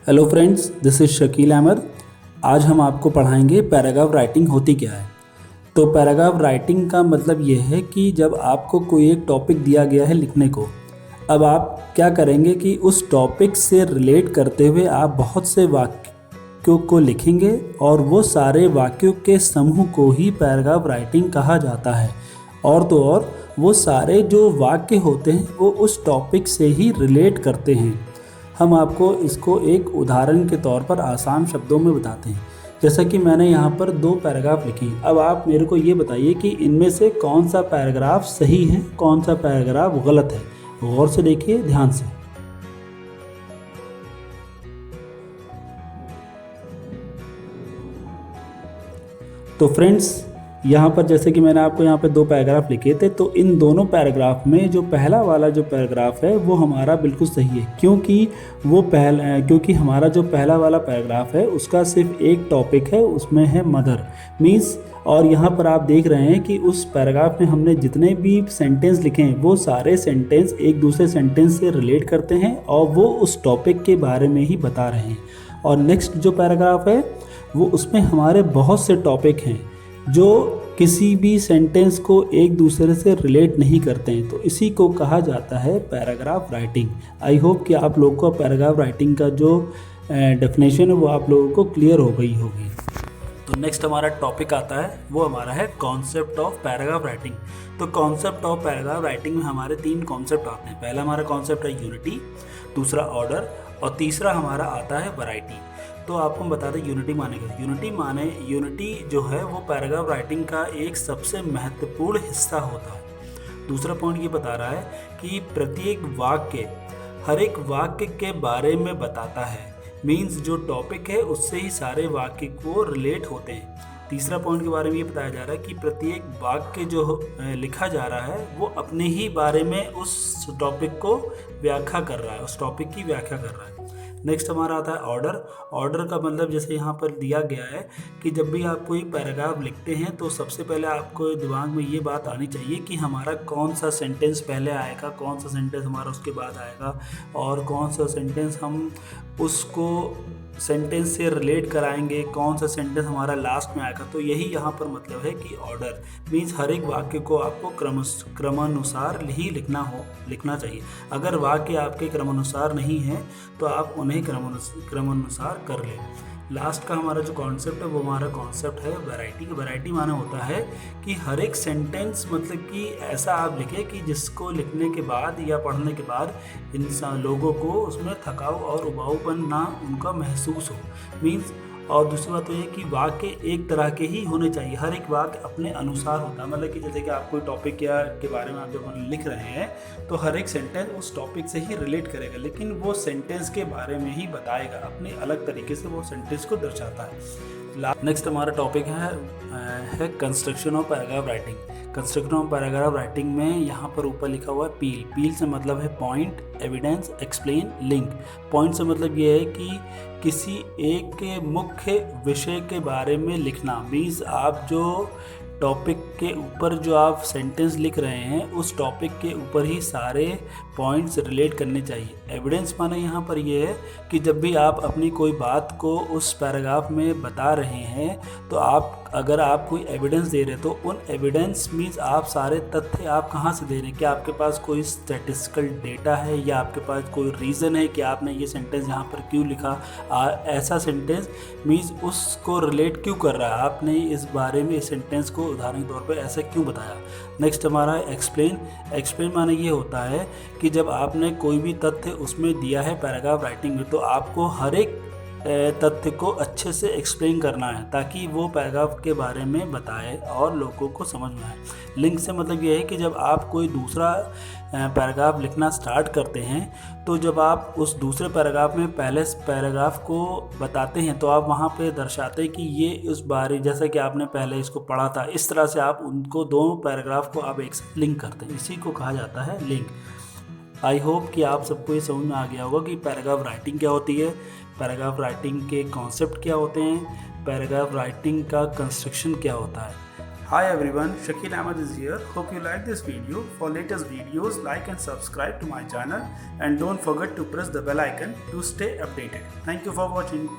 Hello friends, this is Shakeel Ahmed. आज हम आपको पढ़ाएंगे पैराग्राफ राइटिंग होती क्या है। तो पैराग्राफ राइटिंग का मतलब ये है कि जब आपको कोई एक टॉपिक दिया गया है लिखने को, अब आप क्या करेंगे कि उस टॉपिक से रिलेट करते हुए आप बहुत से वाक्यों को लिखेंगे और वो सारे वाक्यों के समूह को ही पैराग्राफ राइटिंग कहा जाता है। और तो और वो सारे जो वाक्य होते हैं वो उस टॉपिक से ही रिलेट करते हैं। हम आपको इसको एक उदाहरण के तौर पर आसान शब्दों में बताते हैं। जैसा कि मैंने यहाँ पर 2 पैराग्राफ लिखी। अब आप मेरे को ये बताइए कि इनमें से कौन सा पैराग्राफ सही है, कौन सा पैराग्राफ गलत है। गौर से देखिए, ध्यान से। तो फ्रेंड्स, यहाँ पर जैसे कि मैंने आपको यहाँ पे 2 पैराग्राफ लिखे थे, तो इन दोनों पैराग्राफ में जो पहला वाला जो पैराग्राफ है वो हमारा बिल्कुल सही है, क्योंकि हमारा जो पहला वाला पैराग्राफ है उसका सिर्फ एक टॉपिक है, उसमें है मदर मीन्स। और यहाँ पर आप देख रहे हैं कि उस पैराग्राफ में हमने जितने भी सेंटेंस लिखे हैं वो सारे सेंटेंस एक दूसरे सेंटेंस से रिलेट करते हैं और वो उस टॉपिक के बारे में ही बता रहे हैं। और नेक्स्ट जो पैराग्राफ है वो उसमें हमारे बहुत से टॉपिक हैं जो किसी भी सेंटेंस को एक दूसरे से रिलेट नहीं करते हैं, तो इसी को कहा जाता है पैराग्राफ राइटिंग। आई होप कि आप लोगों को पैराग्राफ राइटिंग का जो डेफिनेशन है वो आप लोगों को क्लियर हो गई होगी। तो नेक्स्ट हमारा टॉपिक आता है, वो हमारा है कॉन्सेप्ट ऑफ पैराग्राफ राइटिंग। तो कॉन्सेप्ट ऑफ पैराग्राफ राइटिंग में हमारे 3 कॉन्सेप्ट आते हैं। पहला हमारा कॉन्सेप्ट है यूनिटी, दूसरा ऑर्डर और तीसरा हमारा आता है वैरायटी। तो आपको हम बता दें यूनिटी माने क्या। यूनिटी जो है वो पैराग्राफ राइटिंग का एक सबसे महत्वपूर्ण हिस्सा होता है। दूसरा पॉइंट ये बता रहा है कि प्रत्येक वाक्य हर एक वाक्य के बारे में बताता है, मीन्स जो टॉपिक है उससे ही सारे वाक्य को रिलेट होते हैं। तीसरा पॉइंट के बारे में ये बताया जा रहा है कि प्रत्येक वाक्य जो लिखा जा रहा है वो अपने ही बारे में उस टॉपिक को व्याख्या कर रहा है, उस टॉपिक की व्याख्या कर रहा है। नेक्स्ट हमारा आता है ऑर्डर। ऑर्डर का मतलब जैसे यहाँ पर दिया गया है कि जब भी आप कोई पैराग्राफ लिखते हैं तो सबसे पहले आपको दिमाग में ये बात आनी चाहिए कि हमारा कौन सा सेंटेंस पहले आएगा, कौन सा सेंटेंस हमारा उसके बाद आएगा और कौन सा सेंटेंस हम उसको सेंटेंस से रिलेट कराएंगे, कौन सा सेंटेंस हमारा लास्ट में आएगा। तो यही यहाँ पर मतलब है कि ऑर्डर मीन्स हर एक वाक्य को आपको क्रमानुसार ही लिखना चाहिए। अगर वाक्य आपके क्रमानुसार नहीं है तो आप उन्हें क्रमानुसार कर लें। लास्ट का हमारा जो कॉन्सेप्ट है वो हमारा कॉन्सेप्ट है वैरायटी। वैरायटी माने होता है कि हर एक सेंटेंस मतलब कि ऐसा आप लिखें कि जिसको लिखने के बाद या पढ़ने के बाद इंसान लोगों को उसमें थकाव और उबाऊपन ना उनका महसूस हो, मीन्स। और दूसरी बात तो ये कि वाक्य एक तरह के ही होने चाहिए, हर एक वाक्य अपने अनुसार होता है। मतलब कि जैसे कि आप कोई टॉपिक या के बारे में आप जब लिख रहे हैं तो हर एक सेंटेंस उस टॉपिक से ही रिलेट करेगा, लेकिन वो सेंटेंस के बारे में ही बताएगा, अपने अलग तरीके से वो सेंटेंस को दर्शाता है। नेक्स्ट हमारा टॉपिक है construction of paragraph writing. Construction of paragraph writing में यहाँ पर ऊपर लिखा हुआ है पील। पील से मतलब है point, evidence, explain, link. Point से मतलब ये है कि किसी एक के मुख्य विषय के बारे में लिखना, मीन्स आप जो टॉपिक के ऊपर जो आप सेंटेंस लिख रहे हैं उस टॉपिक के ऊपर ही सारे पॉइंट्स रिलेट करने चाहिए। एविडेंस माने यहाँ पर ये है कि जब भी आप अपनी कोई बात को उस पैराग्राफ में बता रहे हैं तो अगर आप कोई एविडेंस दे रहे हैं तो उन एविडेंस मीन्स आप सारे तथ्य आप कहाँ से दे रहे हैं, कि आपके पास कोई स्टैटिस्टिकल डेटा है या आपके पास कोई रीज़न है कि आपने ये सेंटेंस यहाँ पर क्यों लिखा। ऐसा सेंटेंस मीन्स उसको रिलेट क्यों कर रहा है, आपने इस बारे में इस सेंटेंस को उदाहरण के तौर पर ऐसा क्यों बताया। नेक्स्ट हमारा एक्सप्लेन। एक्सप्लेन माने ये होता है कि जब आपने कोई भी तथ्य उसमें दिया है पैराग्राफ राइटिंग में तो आपको हर एक तथ्य को अच्छे से एक्सप्लेन करना है ताकि वो पैराग्राफ के बारे में बताए और लोगों को समझ में आए। लिंक से मतलब ये है कि जब आप कोई दूसरा पैराग्राफ लिखना स्टार्ट करते हैं तो जब आप उस दूसरे पैराग्राफ में पहले पैराग्राफ को बताते हैं तो आप वहाँ पे दर्शाते हैं कि ये इस बारे जैसा कि आपने पहले इसको पढ़ा था, इस तरह से आप उनको दोनों पैराग्राफ को आप एक साथ लिंक करते हैं, इसी को कहा जाता है लिंक। आई होप कि आप सबको ये समझ में आ गया होगा कि पैराग्राफ राइटिंग क्या होती है, पैराग्राफ राइटिंग के कॉन्सेप्ट क्या होते हैं, पैराग्राफ राइटिंग का कंस्ट्रक्शन क्या होता है। Hi everyone, Shakil Ahmed is here. Hope you like this video. For latest videos, like and subscribe to my channel and don't forget to press the bell icon to stay updated. Thank you for watching.